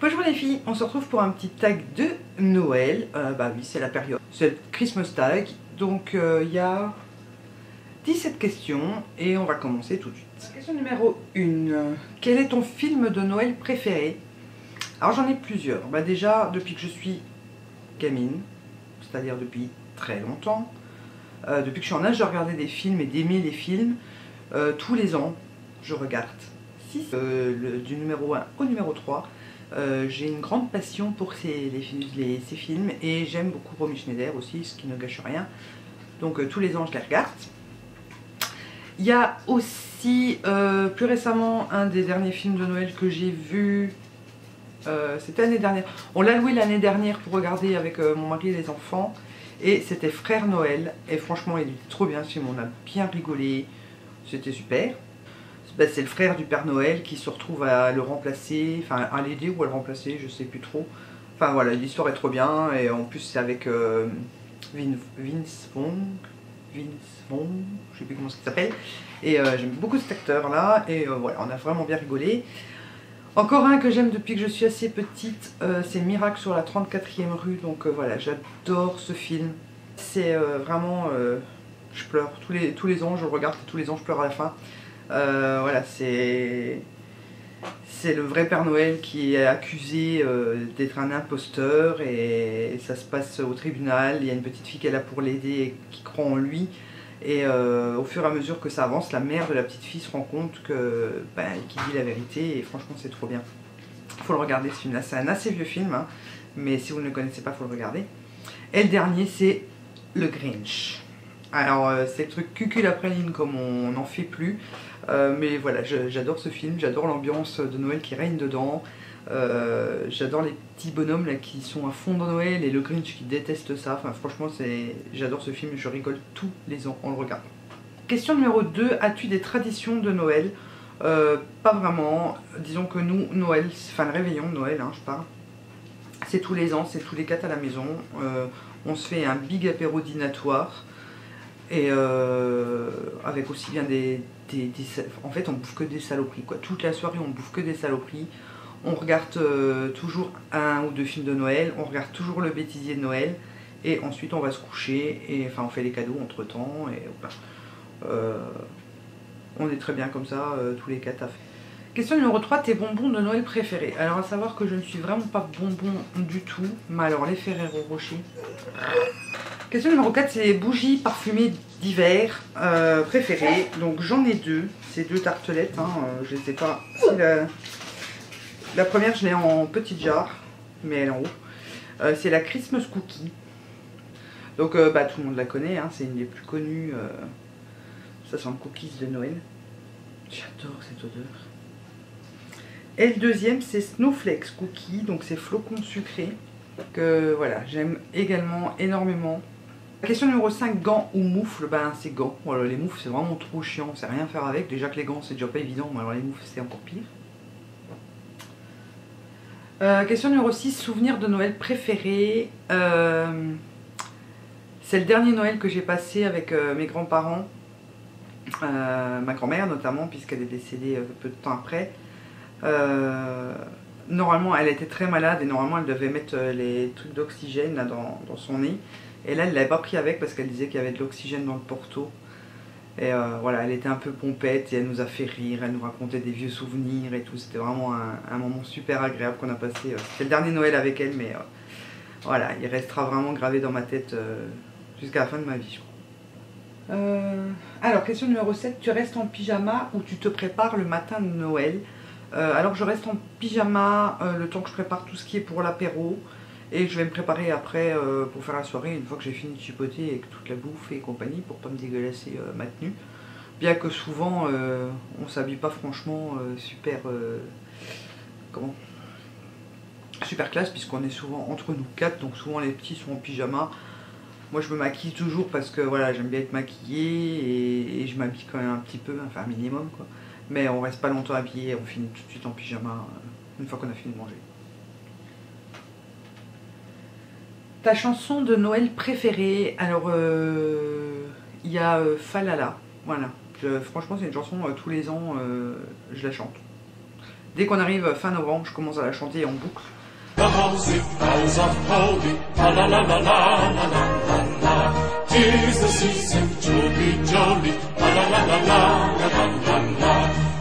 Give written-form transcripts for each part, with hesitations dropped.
Bonjour les filles, on se retrouve pour un petit tag de Noël. Bah oui, c'est la période, c'est le Christmas tag. Donc il y a 17 questions et on va commencer tout de suite. Question numéro 1. Quel est ton film de Noël préféré? Alors j'en ai plusieurs. Bah déjà, depuis que je suis gamine, c'est-à-dire depuis très longtemps, depuis que je suis en âge de regarder des films et d'aimer les films, tous les ans, je regarde 6, du numéro 1 au numéro 3. J'ai une grande passion pour ces films et j'aime beaucoup Romy Schneider aussi, ce qui ne gâche rien. Donc tous les ans je les regarde. Il y a aussi plus récemment un des derniers films de Noël que j'ai vu. C'était l'année dernière. On l'a loué l'année dernière pour regarder avec mon mari et les enfants. Et c'était Frère Noël. Et franchement il est trop bien ce film, on a bien rigolé. C'était super. Ben, c'est le frère du Père Noël qui se retrouve à le remplacer, enfin à l'aider ou à le remplacer, je sais plus trop. Enfin voilà, l'histoire est trop bien et en plus c'est avec Vince Vaughn, je sais plus comment ça s'appelle. Et j'aime beaucoup cet acteur là et voilà, on a vraiment bien rigolé. Encore un que j'aime depuis que je suis assez petite, c'est Miracle sur la 34e rue, donc voilà, j'adore ce film. C'est vraiment, je pleure tous les ans, je le regarde et tous les ans je pleure à la fin. Voilà, c'est le vrai Père Noël qui est accusé d'être un imposteur et ça se passe au tribunal. Il y a une petite fille qui est là pour l'aider et qui croit en lui. Et au fur et à mesure que ça avance, la mère de la petite fille se rend compte qu'il dit la vérité et franchement c'est trop bien. Il faut le regarder ce film là, c'est un assez vieux film, hein, mais si vous ne le connaissez pas, il faut le regarder. Et le dernier c'est Le Grinch. Alors c'est le truc cucul après ligne comme on n'en fait plus. Mais voilà, j'adore ce film, j'adore l'ambiance de Noël qui règne dedans. J'adore les petits bonhommes là qui sont à fond de Noël et le Grinch qui déteste ça. Enfin franchement j'adore ce film, je rigole tous les ans en le regardant. Question numéro 2, as-tu des traditions de Noël? Pas vraiment. Disons que nous, Noël, enfin le réveillon de Noël, hein, je parle. C'est tous les ans, c'est tous les 4 à la maison. On se fait un big apéro dînatoire. Et avec aussi bien en fait on bouffe que des saloperies quoi. Toute la soirée on bouffe que des saloperies. On regarde toujours un ou deux films de Noël. On regarde toujours le bêtisier de Noël. Et ensuite on va se coucher. Et enfin on fait les cadeaux entre temps. Et on est très bien comme ça tous les 4 à faire. Question numéro 3, tes bonbons de Noël préférés. Alors à savoir que je ne suis vraiment pas bonbon du tout. Mais alors les Ferrero Rocher. Question numéro 4, c'est les bougies parfumées d'hiver préférées. Donc j'en ai deux, c'est deux tartelettes, hein, je ne sais pas si la première je l'ai en petite jarre, mais elle est en haut. C'est la Christmas Cookie. Donc tout le monde la connaît, hein, c'est une des plus connues. Ça sent le cookies de Noël. J'adore cette odeur. Et le deuxième c'est Snowflakes Cookie, donc c'est flocons sucrés. Que voilà, j'aime également énormément. Question numéro 5, gants ou moufles? Ben c'est gants. Voilà, les moufles c'est vraiment trop chiant, on sait rien faire avec. Déjà que les gants c'est déjà pas évident, mais alors les moufles c'est encore pire. Question numéro 6, souvenir de Noël préféré. C'est le dernier Noël que j'ai passé avec mes grands-parents. Ma grand-mère notamment, puisqu'elle est décédée peu de temps après. Normalement elle était très malade et normalement elle devait mettre les trucs d'oxygène dans son nez. Et là elle l'avait pas pris avec parce qu'elle disait qu'il y avait de l'oxygène dans le porto. Et voilà, elle était un peu pompette et elle nous a fait rire, elle nous racontait des vieux souvenirs et tout. C'était vraiment un moment super agréable qu'on a passé. C'était le dernier Noël avec elle, mais voilà, il restera vraiment gravé dans ma tête jusqu'à la fin de ma vie, je crois. Alors question numéro 7, tu restes en pyjama ou tu te prépares le matin de Noël? Alors je reste en pyjama le temps que je prépare tout ce qui est pour l'apéro. Et je vais me préparer après pour faire la soirée une fois que j'ai fini de chipoter avec toute la bouffe et compagnie pour pas me dégueulasser ma tenue. Bien que souvent on s'habille pas franchement super super classe puisqu'on est souvent entre nous 4, donc souvent les petits sont en pyjama. Moi je me maquille toujours parce que voilà, j'aime bien être maquillée et je m'habille quand même un petit peu, enfin un minimum quoi. Mais on reste pas longtemps habillé, on finit tout de suite en pyjama une fois qu'on a fini de manger. Ta chanson de Noël préférée? Alors il y a Falala, voilà. Franchement c'est une chanson tous les ans je la chante. Dès qu'on arrive fin novembre, je commence à la chanter en boucle. The housey bells of Holy, la la la la la la la la. 'Tis the season to be jolly, la la la la la la la la.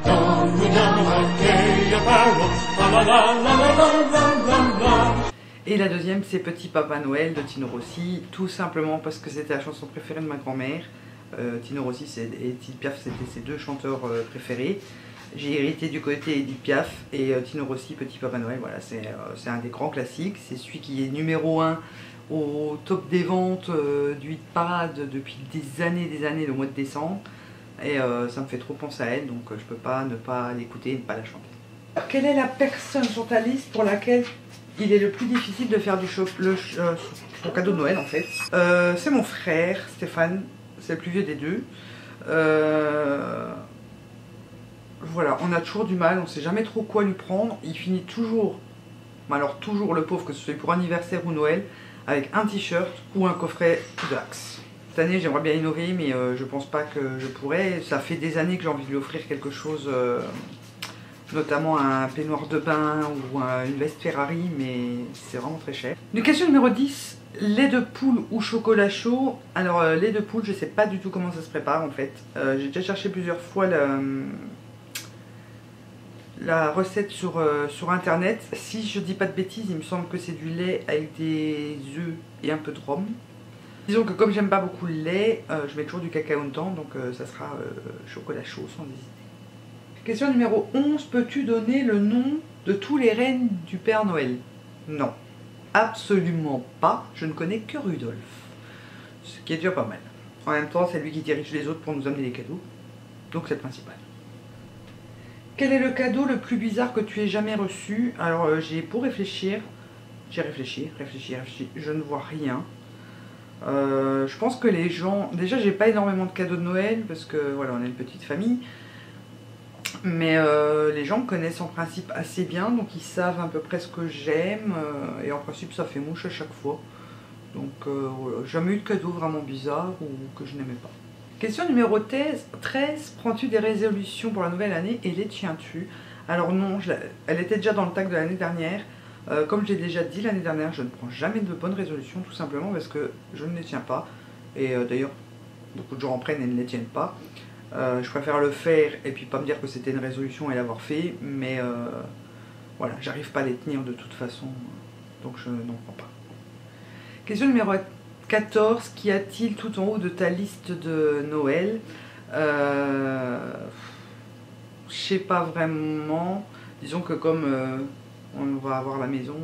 Don we don our gay apparel, la la la la la la la la. Et la deuxième, c'est Petit Papa Noël de Tino Rossi, tout simplement parce que c'était la chanson préférée de ma grand-mère. Tino Rossi et Edith Piaf, c'était ses deux chanteurs préférés. J'ai hérité du côté Edith Piaf et Tino Rossi, Petit Papa Noël, voilà, c'est un des grands classiques. C'est celui qui est numéro 1 au top des ventes du hit parade depuis des années, le mois de décembre. Et ça me fait trop penser à elle, donc je peux pas ne pas l'écouter et ne pas la chanter. Quelle est la personne sur ta liste pour laquelle il est le plus difficile de faire son cadeau de Noël en fait? C'est mon frère, Stéphane, c'est le plus vieux des deux. Voilà, on a toujours du mal, on sait jamais trop quoi lui prendre. Il finit toujours, alors toujours le pauvre, que ce soit pour anniversaire ou Noël, avec un t-shirt ou un coffret d'Axe. Cette année j'aimerais bien innover, mais je pense pas que je pourrais. Ça fait des années que j'ai envie de lui offrir quelque chose, notamment un peignoir de bain ou une veste Ferrari, mais c'est vraiment très cher. Une question numéro 10, lait de poule ou chocolat chaud? Alors lait de poule, je sais pas du tout comment ça se prépare en fait. J'ai déjà cherché plusieurs fois la recette sur internet. Si je dis pas de bêtises, il me semble que c'est du lait avec des œufs et un peu de rhum. Disons que comme j'aime pas beaucoup le lait, je mets toujours du cacao dedans, donc ça sera chocolat chaud sans hésiter. Question numéro 11, peux-tu donner le nom de tous les reines du Père Noël? Non, absolument pas, je ne connais que Rudolph, ce qui est déjà pas mal. En même temps, c'est lui qui dirige les autres pour nous amener les cadeaux, donc c'est le principal. Quel est le cadeau le plus bizarre que tu aies jamais reçu? Alors j'ai réfléchi, je ne vois rien. Je pense que les gens... Déjà j'ai pas énormément de cadeaux de Noël parce que voilà, on est une petite famille. Mais les gens me connaissent en principe assez bien, donc ils savent à peu près ce que j'aime. Et en principe ça fait mouche à chaque fois. Donc voilà, jamais eu de cadeau vraiment bizarre ou que je n'aimais pas. Question numéro 13, prends-tu des résolutions pour la nouvelle année et les tiens-tu? Alors non, elle était déjà dans le tag de l'année dernière. Comme j'ai déjà dit l'année dernière, je ne prends jamais de bonnes résolutions, tout simplement parce que je ne les tiens pas. Et d'ailleurs, beaucoup de gens en prennent et ne les tiennent pas. Je préfère le faire et puis pas me dire que c'était une résolution et l'avoir fait, mais voilà, j'arrive pas à les tenir de toute façon, donc je n'en prends pas. Question numéro 14, qu'y a-t-il tout en haut de ta liste de Noël? Je sais pas vraiment. Disons que comme on va avoir la maison,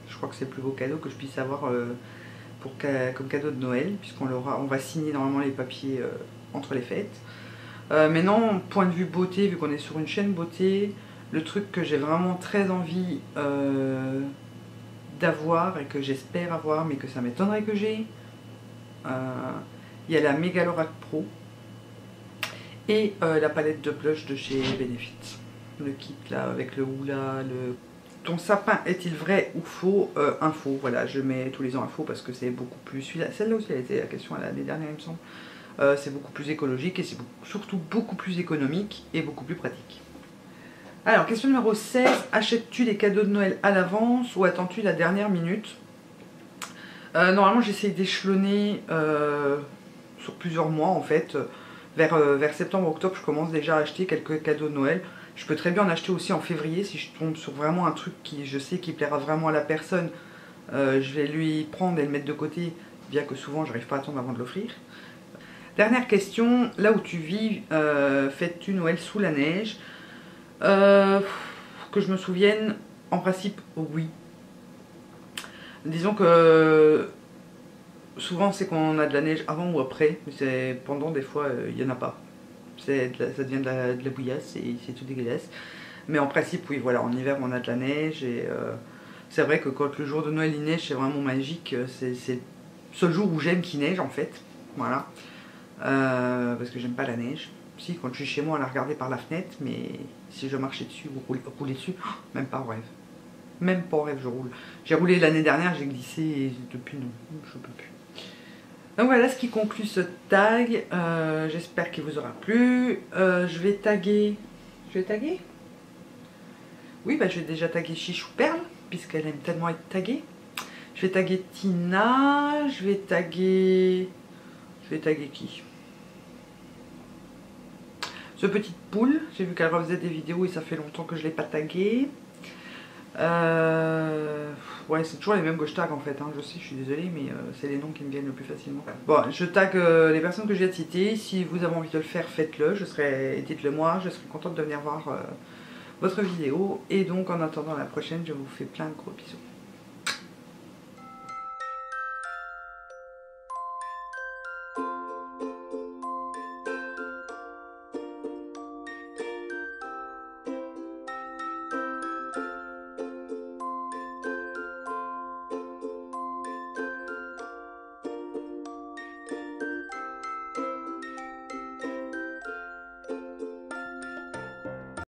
je crois que c'est le plus beau cadeau que je puisse avoir comme cadeau de Noël, puisqu'on va signer normalement les papiers entre les fêtes. Mais non, point de vue beauté, vu qu'on est sur une chaîne beauté, le truc que j'ai vraiment très envie d'avoir et que j'espère avoir, mais que ça m'étonnerait que j'ai, il y a la Megalorack Pro et la palette de blush de chez Benefit. Le kit là avec le hula, Ton sapin est-il vrai ou faux? Info, voilà, je mets tous les ans info parce que c'est beaucoup plus... Celle-là aussi, elle était la question l'année dernière, il me semble. C'est beaucoup plus écologique et c'est surtout beaucoup plus économique et beaucoup plus pratique. Alors, question numéro 16. Achètes-tu les cadeaux de Noël à l'avance ou attends-tu la dernière minute? Normalement, j'essaie d'échelonner sur plusieurs mois en fait. Vers septembre-octobre, je commence déjà à acheter quelques cadeaux de Noël. Je peux très bien en acheter aussi en février si je tombe sur vraiment un truc qui je sais qui plaira vraiment à la personne. Je vais lui prendre et le mettre de côté, bien que souvent j'arrive pas à attendre avant de l'offrir. Dernière question, là où tu vis, fêtes-tu Noël sous la neige? Que je me souvienne, en principe, oui. Disons que souvent c'est qu'on a de la neige avant ou après, mais pendant des fois il n'y en a pas. Ça devient de la bouillasse et c'est tout dégueulasse. Mais en principe, oui, voilà, en hiver on a de la neige et c'est vrai que quand le jour de Noël il neige, c'est vraiment magique. C'est le seul jour où j'aime qu'il neige en fait. Voilà. Parce que j'aime pas la neige. Si, quand je suis chez moi, à la regarder par la fenêtre, mais si je marchais dessus ou rouler dessus, même pas en rêve. Même pas en rêve, je roule. J'ai roulé l'année dernière, j'ai glissé et depuis non, je peux plus. Donc voilà ce qui conclut ce tag. J'espère qu'il vous aura plu. Je vais taguer. Oui, bah, je vais déjà taguer Chichou Perle, puisqu'elle aime tellement être taguée. Je vais taguer Tina, je vais taguer qui? Ce petite poule, j'ai vu qu'elle refaisait des vidéos et ça fait longtemps que je ne l'ai pas taguée. Ouais, c'est toujours les mêmes que je tag en fait, hein. Je sais, je suis désolée, mais c'est les noms qui me viennent le plus facilement. Bon, je tag les personnes que je viens de citer. Si vous avez envie de le faire, faites-le. Dites-le moi, je serai contente de venir voir votre vidéo. Et donc, en attendant la prochaine, je vous fais plein de gros bisous.